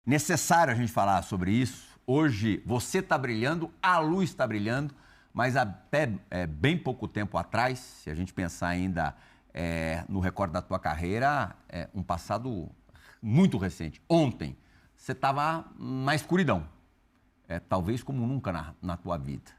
necessário a gente falar sobre isso. Hoje você está brilhando, a luz está brilhando, mas até bem pouco tempo atrás, se a gente pensar ainda no recorde da tua carreira, um passado muito recente. Ontem, você estava na escuridão, talvez como nunca na tua vida.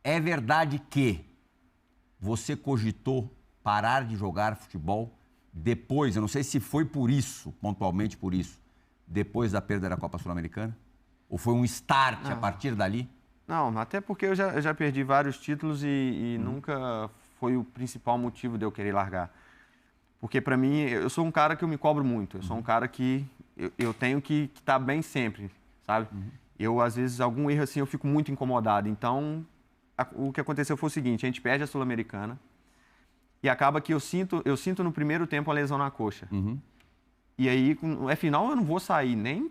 É verdade que você cogitou parar de jogar futebol depois, eu não sei se foi por isso, pontualmente por isso, depois da perda da Copa Sul-Americana? Ou foi um start a partir dali? Não, até porque eu já perdi vários títulos e nunca foi o principal motivo de eu querer largar. Porque, para mim, eu sou um cara que eu me cobro muito. Eu sou um cara que eu tenho que estar bem sempre, sabe? Eu, às vezes, algum erro assim, eu fico muito incomodado. Então, o que aconteceu foi o seguinte, a gente perde a Sul-Americana e acaba que eu sinto no primeiro tempo a lesão na coxa. E aí, é final, eu não vou sair, nem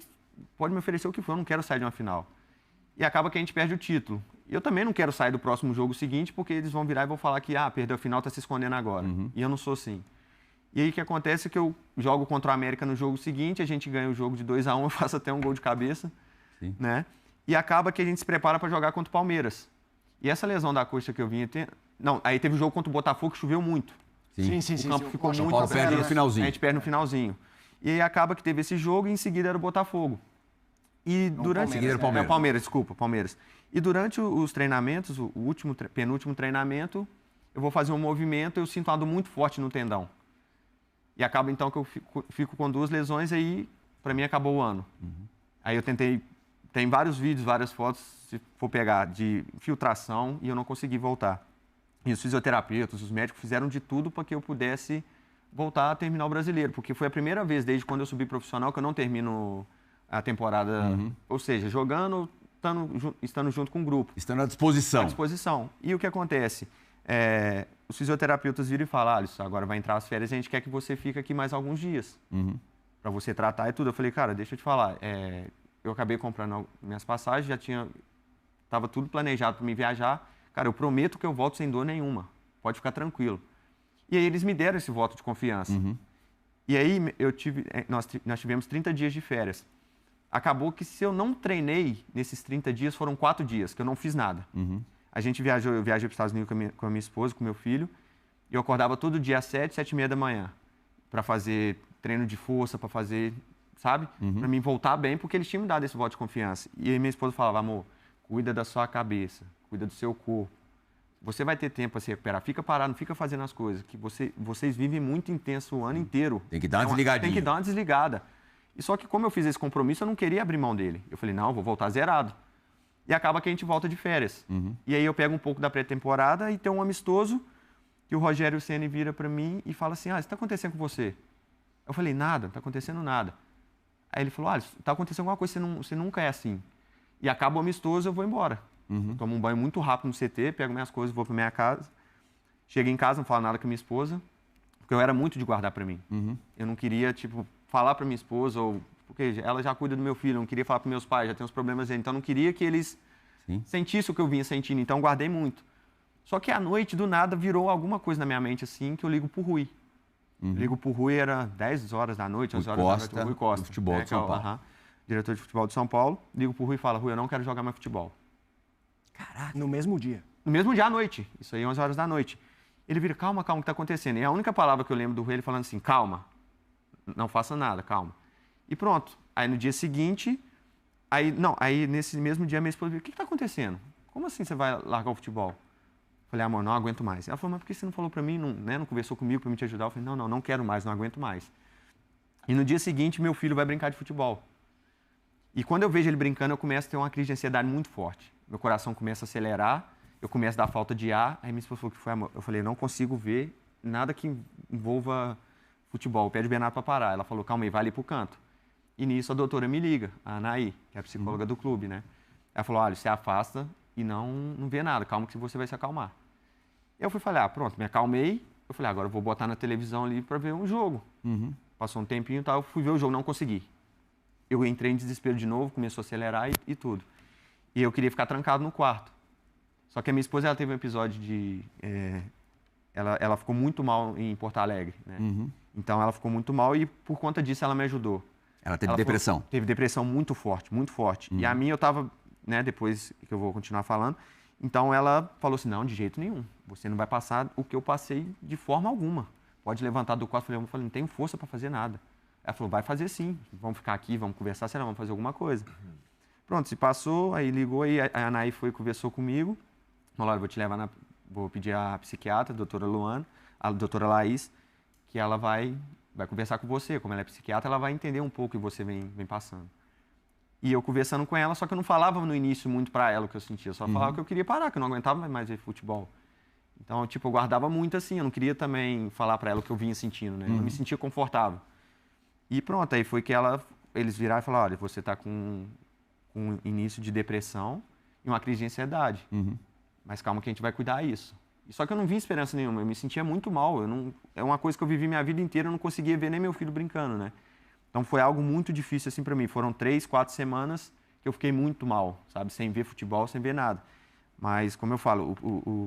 pode me oferecer o que for, eu não quero sair de uma final. E acaba que a gente perde o título. Eu também não quero sair do próximo jogo seguinte, porque eles vão virar e vão falar que, perdeu a final, está se escondendo agora. E eu não sou assim. E aí o que acontece é que eu jogo contra o América no jogo seguinte, a gente ganha o jogo de 2-1, eu faço até um gol de cabeça, né? E acaba que a gente se prepara para jogar contra o Palmeiras. E essa lesão da coxa que eu vinha ter... Não, aí teve o jogo contra o Botafogo que choveu muito. Sim. O campo ficou muito... Paulo perde no finalzinho. A gente perde no finalzinho. E aí acaba que teve esse jogo e em seguida era o Botafogo. E durante... Palmeiras. E durante os treinamentos, o penúltimo treinamento, eu vou fazer um movimento, eu sinto uma dor muito forte no tendão. E acaba então que eu fico com 2 lesões e aí, para mim, acabou o ano. Aí eu tentei... Tem vários vídeos, várias fotos, se for pegar, de infiltração e eu não consegui voltar. E os fisioterapeutas, os médicos fizeram de tudo para que eu pudesse voltar a terminar o Brasileiro, porque foi a primeira vez desde quando eu subi profissional que eu não termino a temporada, ou seja, jogando, estando junto com o grupo. Estando à disposição. À disposição. E o que acontece? Os fisioterapeutas viram e falam, Alisson, agora vai entrar as férias e a gente quer que você fique aqui mais alguns dias para você tratar e tudo. Eu falei, cara, deixa eu te falar, eu acabei comprando minhas passagens, estava tudo planejado para mim viajar. Cara, eu prometo que eu volto sem dor nenhuma, pode ficar tranquilo. E aí eles me deram esse voto de confiança. E aí nós tivemos 30 dias de férias. Acabou que se eu não treinei nesses 30 dias, foram 4 dias, que eu não fiz nada. A gente eu viajei para os Estados Unidos com a minha esposa, com meu filho, e eu acordava todo dia às 7, 7h30 da manhã, para fazer treino de força, para fazer, sabe? Para mim voltar bem, porque eles tinham me dado esse voto de confiança. E aí minha esposa falava, amor, cuida da sua cabeça, cuida do seu corpo. Você vai ter tempo para se recuperar. Fica parado, não fica fazendo as coisas, que vocês vivem muito intenso o ano inteiro. Tem que dar uma desligadinha. Tem que dar uma desligada. E só que como eu fiz esse compromisso, eu não queria abrir mão dele. Eu falei, não, eu vou voltar zerado. E acaba que a gente volta de férias. E aí eu pego um pouco da pré-temporada e tem um amistoso que o Rogério Ceni vira para mim e fala assim, isso está acontecendo com você? Eu falei, nada, não está acontecendo nada. Aí ele falou, está acontecendo alguma coisa, você nunca é assim. E acaba o amistoso, eu vou embora. Tomo um banho muito rápido no CT, pego minhas coisas, vou para minha casa. Chego em casa, não falo nada com minha esposa, porque eu era muito de guardar para mim. Eu não queria, falar para minha esposa, porque ela já cuida do meu filho, eu não queria falar para meus pais, já tem os problemas dele, então eu não queria que eles sentissem o que eu vinha sentindo, então eu guardei muito. Só que à noite, do nada, virou alguma coisa na minha mente assim, que eu ligo pro Rui. Ligo pro Rui, era 10 horas da noite, 11 horas da noite, o Rui Costa. Do futebol de São Paulo. Diretor de futebol de São Paulo. Ligo pro Rui e falo, Rui, eu não quero jogar mais futebol. Caraca. No mesmo dia? No mesmo dia à noite, isso aí 11 horas da noite. Ele vira, calma, o que está acontecendo? E a única palavra que eu lembro do Rui, ele falando assim, calma, não faça nada, calma. E pronto. Aí no dia seguinte, aí nesse mesmo dia minha esposa viu, o que está acontecendo? Como assim você vai largar o futebol? Falei, amor, não aguento mais. Ela falou, mas por que você não falou para mim, não conversou comigo para me te ajudar? Eu falei, não quero mais, não aguento mais. E no dia seguinte, meu filho vai brincar de futebol. E quando eu vejo ele brincando, eu começo a ter uma crise de ansiedade muito forte. Meu coração começa a acelerar, eu começo a dar falta de ar. Aí minha esposa falou, o que foi, amor? Eu falei, eu não consigo ver nada que envolva futebol. Pede o Bernardo para parar. Ela falou, calma aí, vai ali pro canto. E nisso a doutora me liga, a Anaí, que é a psicóloga do clube, né? Ela falou, olha, você afasta e não vê nada, calma que você vai se acalmar. Eu falei, pronto, me acalmei. Eu falei, agora eu vou botar na televisão ali para ver um jogo. Passou um tempinho e tal, eu fui ver o jogo, não consegui. Eu entrei em desespero de novo, começou a acelerar e tudo. E eu queria ficar trancado no quarto. Só que a minha esposa, ela teve um episódio de... ela ficou muito mal em Porto Alegre, né? Então ela ficou muito mal e por conta disso ela me ajudou. Ela teve depressão? Teve depressão muito forte, muito forte. E a minha eu tava, né, depois que eu vou continuar falando, então ela falou assim, não, de jeito nenhum, você não vai passar o que eu passei de forma alguma. Pode levantar do quarto. Eu falei, não tenho força para fazer nada. Ela falou, vai fazer sim, vamos ficar aqui, vamos conversar, sei lá, vamos fazer alguma coisa. Pronto, se passou, aí ligou, aí a Anaí foi e conversou comigo, falou, olha, vou te levar vou pedir a psiquiatra, a doutora Luana, a doutora Laís, que ela vai conversar com você, como ela é psiquiatra, ela vai entender um pouco o que você vem passando. E eu conversando com ela, só que eu não falava no início muito para ela o que eu sentia, eu só falava que eu queria parar, que eu não aguentava mais ver futebol. Então, tipo, eu guardava muito assim, eu não queria também falar para ela o que eu vinha sentindo, né? Eu não me sentia confortável. E pronto, aí foi que eles viraram e falaram, olha, você está com um início de depressão e uma crise de ansiedade. Mas calma que a gente vai cuidar disso. Só que eu não vi esperança nenhuma, eu me sentia muito mal. É uma coisa que eu vivi minha vida inteira, eu não conseguia ver nem meu filho brincando, né? Então foi algo muito difícil assim para mim. Foram 3, 4 semanas que eu fiquei muito mal, sabe? Sem ver futebol, sem ver nada. Mas, como eu falo,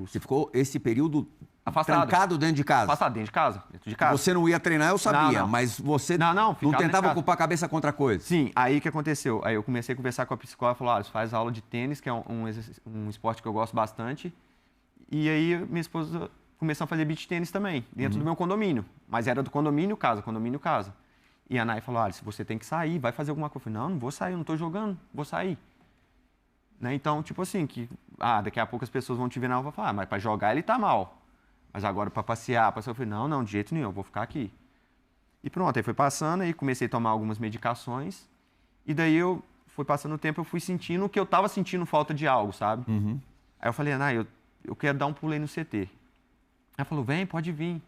Você ficou esse período afastado. Trancado dentro de casa? Afastado, dentro de casa. Você não ia treinar, eu sabia, Não. mas você não tentava ocupar a cabeça contra coisa? Sim, aí o que aconteceu? Aí eu comecei a conversar com a psicóloga, ela falou, olha, você faz aula de tênis, que é um esporte que eu gosto bastante. E aí minha esposa começou a fazer beach tênis também, dentro do meu condomínio. Mas era do condomínio casa. E a Nay falou, olha, se você tem que sair, vai fazer alguma coisa. Eu falei, não vou sair, eu não estou jogando, vou sair. Né? Então, tipo assim, daqui a pouco as pessoas vão te ver na rua e falar, mas para jogar ele tá mal. Mas agora para passear, eu falei, não, de jeito nenhum, eu vou ficar aqui. E pronto, aí foi passando, aí comecei a tomar algumas medicações. E daí eu fui passando o tempo, eu fui sentindo que eu tava sentindo falta de algo, sabe? Aí eu falei, Ana, eu quero dar um pulo aí no CT. Ela falou, vem, pode vir.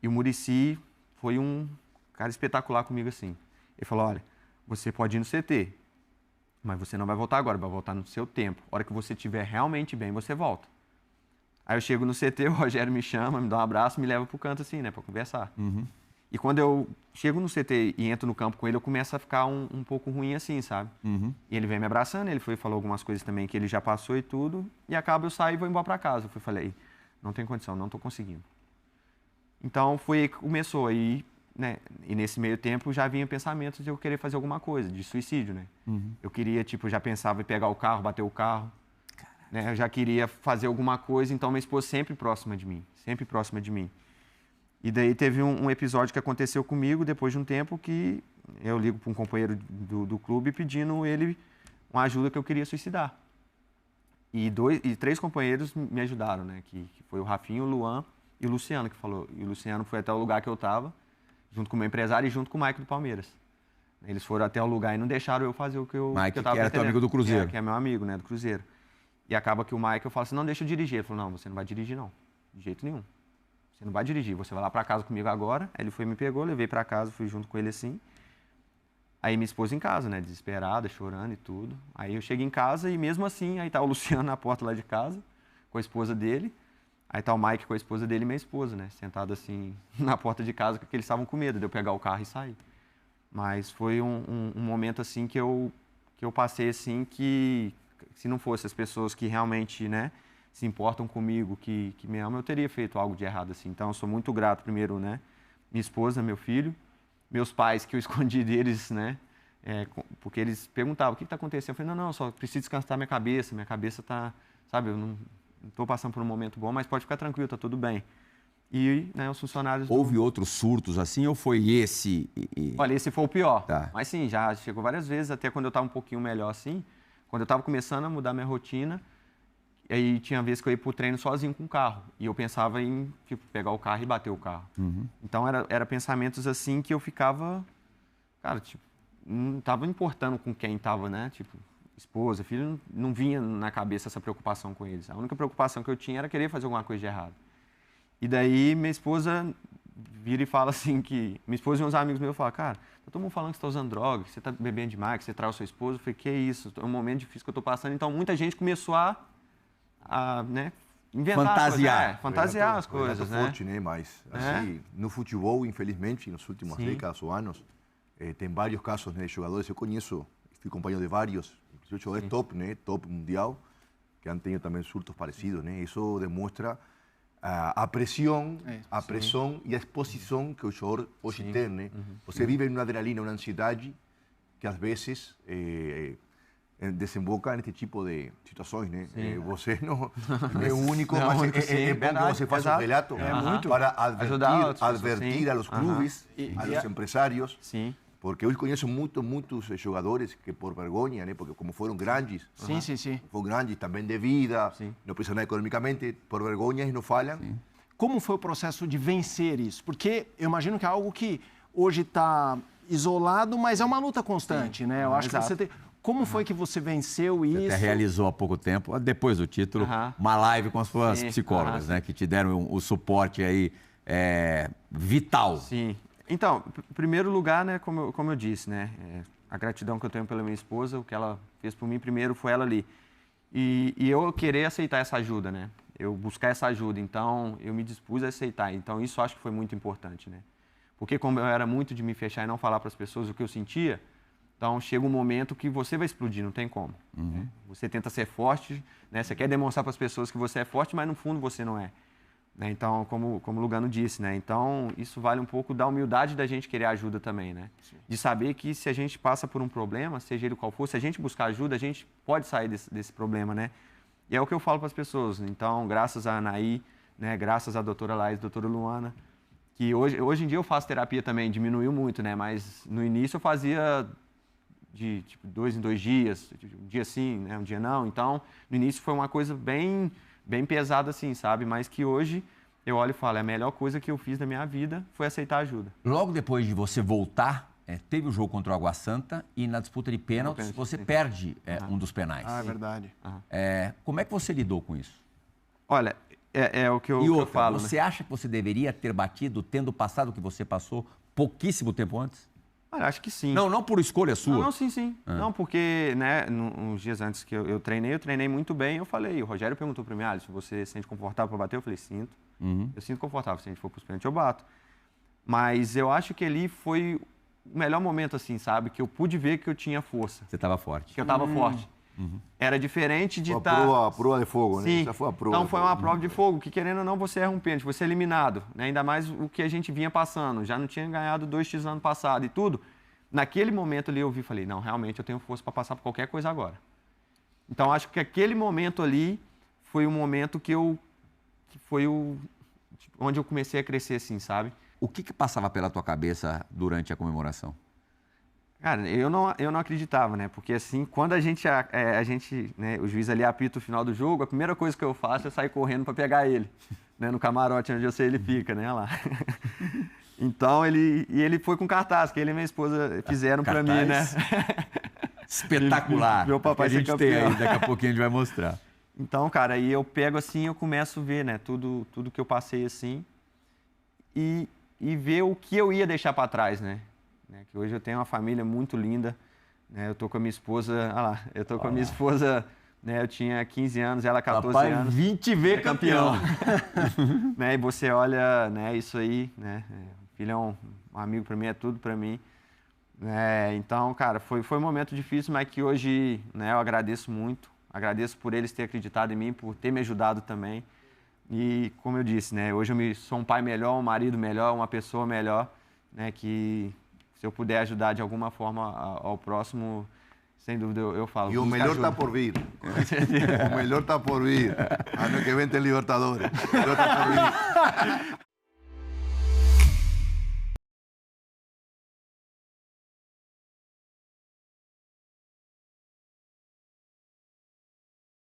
E o Muricy foi um cara espetacular comigo assim. Ele falou, olha, você pode ir no CT, mas você não vai voltar agora, vai voltar no seu tempo. A hora que você estiver realmente bem, você volta. Aí eu chego no CT, o Rogério me chama, me dá um abraço, me leva pro canto assim, né, pra conversar. E quando eu chego no CT e entro no campo com ele, eu começo a ficar um pouco ruim assim, sabe? E ele vem me abraçando, ele foi e falou algumas coisas também que ele já passou e tudo, e acaba eu saio e vou embora pra casa. Eu falei, não tem condição, não tô conseguindo. Então foi aí que começou, aí, né, e nesse meio tempo já vinha pensamentos de eu querer fazer alguma coisa, de suicídio, né? Eu queria, tipo, já pensava em pegar o carro, bater o carro, né? Eu já queria fazer alguma coisa, então minha esposa sempre próxima de mim, sempre próxima de mim. E daí teve um episódio que aconteceu comigo depois de um tempo que eu ligo para um companheiro do clube pedindo ele uma ajuda que eu queria suicidar. E 3 companheiros me ajudaram, né? Que foi o Rafinho, o Luan e o Luciano que falou. E o Luciano foi até o lugar que eu estava, junto com o meu empresário e junto com o Mike do Palmeiras. Eles foram até o lugar e não deixaram eu fazer o que eu Mike, que eu tava que era teu amigo do Cruzeiro. Que é meu amigo, né? Do Cruzeiro. E acaba que o Mike, eu falo assim, não, deixa eu dirigir. Ele falou, não, você não vai dirigir não, de jeito nenhum. Você não vai dirigir, você vai lá para casa comigo agora. Aí ele foi e me pegou, levei para casa, fui junto com ele assim. Aí minha esposa em casa, né, desesperada, chorando e tudo. Aí eu chego em casa e mesmo assim, aí tá o Luciano na porta lá de casa, com a esposa dele. Aí tá o Mike com a esposa dele e minha esposa, né, sentado assim na porta de casa, porque eles estavam com medo de eu pegar o carro e sair. Mas foi um momento assim que eu passei assim que se não fosse as pessoas que realmente, né, se importam comigo, que me amam, eu teria feito algo de errado assim. Então eu sou muito grato primeiro, né, minha esposa, meu filho, meus pais que eu escondi deles, né, porque eles perguntavam o que está acontecendo. Eu falei, não, eu só preciso descansar minha cabeça tá, sabe, eu não estou passando por um momento bom, mas pode ficar tranquilo, tá tudo bem. E, né, os funcionários... Houve outros surtos assim ou foi esse? Olha, esse foi o pior. Tá. Mas sim, já chegou várias vezes, até quando eu estava um pouquinho melhor assim, quando eu estava começando a mudar minha rotina, aí tinha vezes que eu ia pro treino sozinho com o carro. E eu pensava em, tipo, pegar o carro e bater o carro. Então, era pensamentos assim que eu ficava... Cara, tipo, não estava importando com quem estava, né? Tipo, esposa, filho, não vinha na cabeça essa preocupação com eles. A única preocupação que eu tinha era querer fazer alguma coisa de errado. E daí, minha esposa vira e fala assim que... Minha esposa e uns amigos meus falam, cara, tá todo mundo falando que você tá usando droga, que você tá bebendo demais, que você trai o seu esposo. Eu falei, que isso? É um momento difícil que eu tô passando. Então, muita gente começou a né, inventar fantasiar as coisas, né? Forte, né? Mas, assim, no futebol, infelizmente, nos últimos décadas ou anos, tem vários casos, né, de jogadores. Eu conheço, fui companheiro de vários, inclusive jogadores top, né? Top mundial, que han tenido também surtos parecidos, né? Isso demonstra a pressão e a exposição que o jogador hoje tem, né? Você vive em uma adrenalina, uma ansiedade que às vezes desemboca neste tipo de situações, né? Você não é o único, Não, mas único, sim, é bom que verdade, você faça um exato. relato muito. para Ajudar outras pessoas, advertir sim. a los clubes, a los empresários, Sim. porque hoje conheço muitos jogadores que por vergonha, né? Porque como foram grandes, Sim, sim, sim. foram grandes também de vida, Sim. não precisam nada economicamente, por vergonha eles não falam. Como foi o processo de vencer isso? Porque eu imagino que é algo que hoje está isolado, mas é uma luta constante, né? Eu acho que exato. você tem... Como foi que você venceu Você isso? até realizou há pouco tempo, depois do título, uma live com as suas Sim, psicólogas, né? Que te deram o suporte aí vital. Sim. Então, em primeiro lugar, né, como eu disse, né, a gratidão que eu tenho pela minha esposa, o que ela fez por mim primeiro foi ela ali. E eu querer aceitar essa ajuda, né? Eu buscar essa ajuda. Então, eu me dispus a aceitar. Então, isso eu acho que foi muito importante, né? Porque como eu era muito de me fechar e não falar para as pessoas o que eu sentia, então chega um momento que você vai explodir, não tem como. Né? Você tenta ser forte, né? Você quer demonstrar para as pessoas que você é forte, mas no fundo você não é. Né? Então, como o Lugano disse, né? Então isso vale um pouco da humildade da gente querer ajuda também, né? Sim. De saber que se a gente passa por um problema, seja ele qual for, se a gente buscar ajuda, a gente pode sair desse problema, né? E é o que eu falo para as pessoas. Então, graças a Anaí, né? Graças à doutora Laís, doutora Luana, que hoje em dia eu faço terapia também, diminuiu muito, né? Mas no início eu fazia de tipo 2 em 2 dias, um dia sim, né? Um dia não. Então, no início foi uma coisa bem pesada assim, sabe? Mas que hoje eu olho e falo, a melhor coisa que eu fiz na minha vida foi aceitar ajuda. Logo depois de você voltar, teve o jogo contra o Água Santa e na disputa de pênaltis você perde um dos penais. Ah, é verdade. Como é que você lidou com isso? Olha, é o que eu, E outra, falo. você acha que você deveria ter batido tendo passado o que você passou pouquíssimo tempo antes? Olha, acho que sim. Não por escolha sua. Não, sim. Não, porque, né, uns dias antes que eu treinei muito bem, eu falei, o Rogério perguntou para mim, Alisson, você se sente confortável para bater? Eu falei, sinto. Eu sinto confortável, se a gente for para os pênaltis, eu bato. Mas eu acho que ali foi o melhor momento, assim, sabe? Que eu pude ver que eu tinha força. Você estava forte. Que eu estava forte. Era diferente de estar... A prova de fogo, né? Sim. Essa foi a prova. Então foi uma prova de fogo, que querendo ou não, você erra um pênalti, você é eliminado. Né? Ainda mais o que a gente vinha passando. Já não tinha ganhado 2x ano passado e tudo. Naquele momento ali eu vi e falei, não, realmente eu tenho força para passar por qualquer coisa agora. Então acho que aquele momento ali foi o momento onde eu comecei a crescer assim, sabe? O que passava pela tua cabeça durante a comemoração? Cara, eu não acreditava, né? Porque assim, quando a gente né, o juiz ali apita o final do jogo, a primeira coisa que eu faço é sair correndo para pegar ele, né? No camarote onde eu sei ele fica, né? Lá. Então ele foi com cartaz, que ele e minha esposa fizeram para mim, né? Espetacular. Meu papai que a gente ser tem campeão. aí, daqui a pouquinho a gente vai mostrar. Então, cara, aí eu pego assim, eu começo a ver, né, tudo que eu passei assim e ver o que eu ia deixar para trás, né? Que hoje eu tenho uma família muito linda, né? Eu tô com a minha esposa, com a minha esposa, né? Eu tinha 15 anos, ela 14 Papai, anos. 20 vezes campeão. Né? E você olha, né, isso aí, né? O filho é um amigo para mim, é tudo para mim. Então, cara, foi um momento difícil, mas que hoje, né, eu agradeço muito. Agradeço por eles terem acreditado em mim, por ter me ajudado também. E, como eu disse, né, hoje eu sou um pai melhor, um marido melhor, uma pessoa melhor, né, que se eu puder ajudar de alguma forma ao próximo, sem dúvida eu falo. E o melhor está por vir. O melhor está por vir. Ano que vem tem Libertadores. O melhor está por vir.